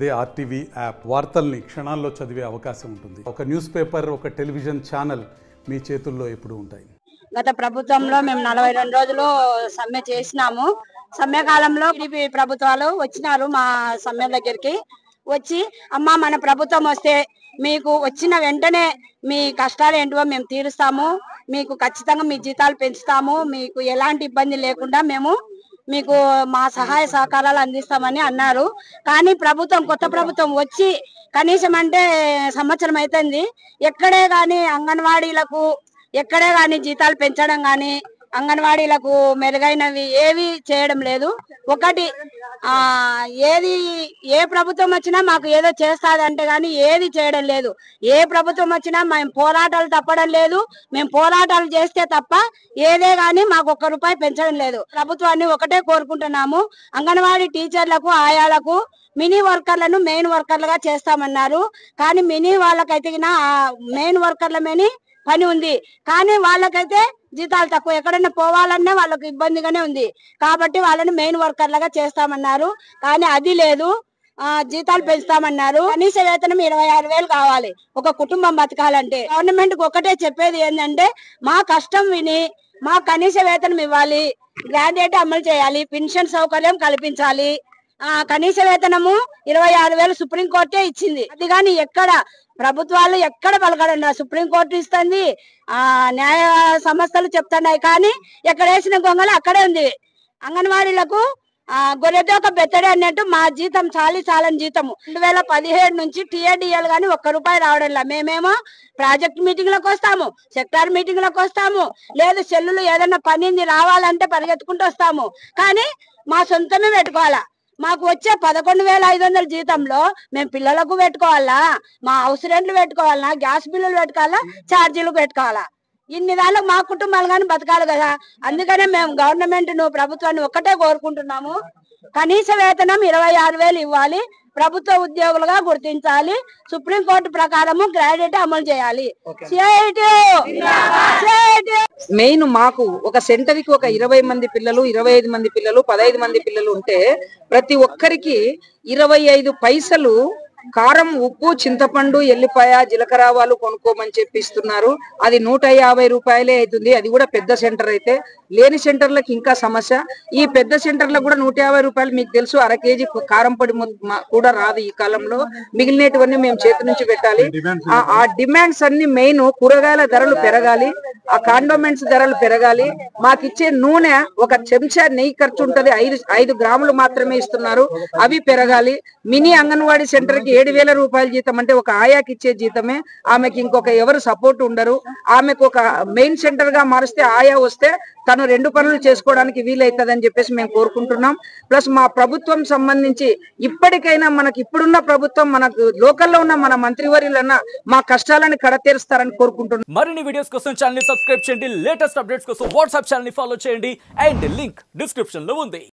అదే RTV app వార్తల్ని క్షణాల్లో చదివే అవకాశం ఉంటుంది. ఒక న్యూస్ పేపర్, ఒక టెలివిజన్ ఛానల్ మీ చేతుల్లో ఎప్పుడూ ఉంటాయి. గత ప్రభుత్వంలో మేము 42 రోజులు సమ్మె చేసినాము. సమ్మె కాలంలో టీడీపీ ప్రభుత్వాలు వచ్చినారు మా సమ్మె దగ్గరికి. వచ్చి అమ్మ మన ప్రభుత్వం వస్తే మీకు వచ్చిన వెంటనే మీ కష్టాలు ఏంటో మేము తీరుస్తాము, మీకు ఖచ్చితంగా మీ జీతాలు పెంచుతాము, మీకు ఎలాంటి ఇబ్బంది లేకుండా మేము మీకు మా సహాయ సహకారాలు అందిస్తామని అన్నారు. కానీ కొత్త ప్రభుత్వం వచ్చి కనీసం అంటే సంవత్సరం అవుతుంది. ఎక్కడే కానీ అంగన్వాడీలకు ఎక్కడే కానీ జీతాలు పెంచడం కానీ అంగన్వాడీలకు మెరుగైనవి ఏవి చేయడం లేదు. ఒకటి ఏ ప్రభుత్వం వచ్చినా మాకు ఏదో చేస్తాదంటే కానీ ఏది చేయడం లేదు. ఏ ప్రభుత్వం వచ్చినా మేము పోరాటాలు తప్పడం లేదు. మేము పోరాటాలు చేస్తే తప్ప ఏదే కానీ మాకు ₹1 పెంచడం లేదు. ప్రభుత్వాన్ని ఒకటే కోరుకుంటున్నాము, అంగన్వాడీ టీచర్లకు ఆయాలకు మినీ వర్కర్లను మెయిన్ వర్కర్లుగా చేస్తామన్నారు. కానీ మినీ వాళ్ళకైతే మెయిన్ వర్కర్ల మీద పని ఉంది, కానీ వాళ్ళకైతే జీతాలు తక్కువ. ఎక్కడైనా పోవాలన్నా వాళ్ళకు ఇబ్బందిగానే ఉంది. కాబట్టి వాళ్ళని మెయిన్ వర్కర్లుగా చేస్తామన్నారు. కానీ అది లేదు. జీతాలు పెంచుతామన్నారు. కనీస వేతనం 26,000 కావాలి ఒక కుటుంబం బతకాలంటే. గవర్నమెంట్ ఒకటే చెప్పేది ఏంటంటే మా కష్టం విని మా కనీస వేతనం ఇవ్వాలి, గ్రాడ్యుయేట్ అమలు చేయాలి, పెన్షన్ సౌకర్యం కల్పించాలి. కనీస వేతనము 26,000 సుప్రీంకోర్టే ఇచ్చింది. అది కానీ ఎక్కడ ప్రభుత్వాలు ఎక్కడ పలకడండి. సుప్రీంకోర్టు ఇస్తుంది, న్యాయ సంస్థలు చెప్తున్నాయి, కానీ ఎక్కడ వేసిన గొంగలు అక్కడే ఉంది. అంగన్వాడీలకు గొర్రెతో ఒక బెత్తడి అన్నట్టు మా జీతం చాలని జీతము 2017 నుంచి టీఏడిఎల్ గానీ ₹1 రావడంలా. మేమేమో ప్రాజెక్ట్ మీటింగ్లకు వస్తాము, సెక్టార్ మీటింగ్లకు వస్తాము, లేదు సెల్లులు ఏదైనా పనింది రావాలంటే పరిగెత్తుకుంటూ వస్తాము. కానీ మా సొంతమే పెట్టుకోవాలా. మాకు వచ్చే 11,500 జీతంలో మేము పిల్లలకు పెట్టుకోవాలా, మా హౌస్ రెంట్లు పెట్టుకోవాలా, గ్యాస్ బిల్లులు పెట్టుకోవాలా, ఛార్జీలు పెట్టుకోవాలా. ఇన్ని దానికి మా కుటుంబాలు కానీ బతకాలి కదా. అందుకనే మేము గవర్నమెంట్ ప్రభుత్వాన్ని ఒక్కటే కోరుకుంటున్నాము, కనీస వేతనం 26,000 ఇవ్వాలి, ప్రభుత్వ ఉద్యోగులుగా గుర్తించాలి, సుప్రీంకోర్టు ప్రకారము గ్రాడ్యుయేట్ అమలు చేయాలి. మెయిన్ మాకు ఒక సెంటర్ కి ఒక 20 మంది పిల్లలు, 25 మంది పిల్లలు, 15 మంది పిల్లలు ఉంటే ప్రతి ఒక్కరికి 25 పైసలు కారం, ఉప్పు, చింతపండు, ఎల్లిపాయ, జీలకర్ర ఆవాలు కొనుక్కోమని చెప్పిస్తున్నారు. అది ₹150 అవుతుంది. అది కూడా పెద్ద సెంటర్ అయితే. లేని సెంటర్లకు ఇంకా సమస్య. ఈ పెద్ద సెంటర్లకు కూడా ₹150 మీకు తెలుసు. అర కేజీ కారం పొడి కూడా రాదు ఈ కాలంలో. మిగిలినటువన్నీ మేము చేతి నుంచి పెట్టాలి. ఆ డిమాండ్స్ అన్ని మెయిన్ కూరగాయల ధరలు పెరగాలి, ఆ కాండోమెంట్స్ ధరలు పెరగాలి. మాకిచ్చే నూనె ఒక చెంచా నెయ్యి ఖర్చు ఉంటది, 5 గ్రాములు మాత్రమే ఇస్తున్నారు, అవి పెరగాలి. మినీ అంగన్వాడీ సెంటర్ కి ₹7,000 జీతం అంటే ఒక ఆయాకి ఇచ్చే జీతమే. ఆమెకి ఇంకొక ఎవరు సపోర్ట్ ఉండరు. ఆమెకు ఒక మెయిన్ సెంటర్ గా మారిస్తే ఆయా వస్తే తను 2 పనులు చేసుకోవడానికి వీలైతుందని చెప్పేసి మేము కోరుకుంటున్నాం. ప్లస్ మా ప్రభుత్వం సంబంధించి ఇప్పటికైనా మనకి ఇప్పుడున్న ప్రభుత్వం మనకు లోకల్లో ఉన్న మన మంత్రివర్యులన్నా మా కష్టాలను కడతీరుస్తారని కోరుకుంటున్నాం. మరిన్ని వీడియోస్ కోసం ఛానల్ ని సబ్స్క్రైబ్ చేయండి, లేటెస్ట్ అప్డేట్స్ కోసం వాట్సాప్ ఛానల్ ని ఫాలో చేయండి, అండ్ లింక్ డిస్క్రిప్షన్ లో ఉంది.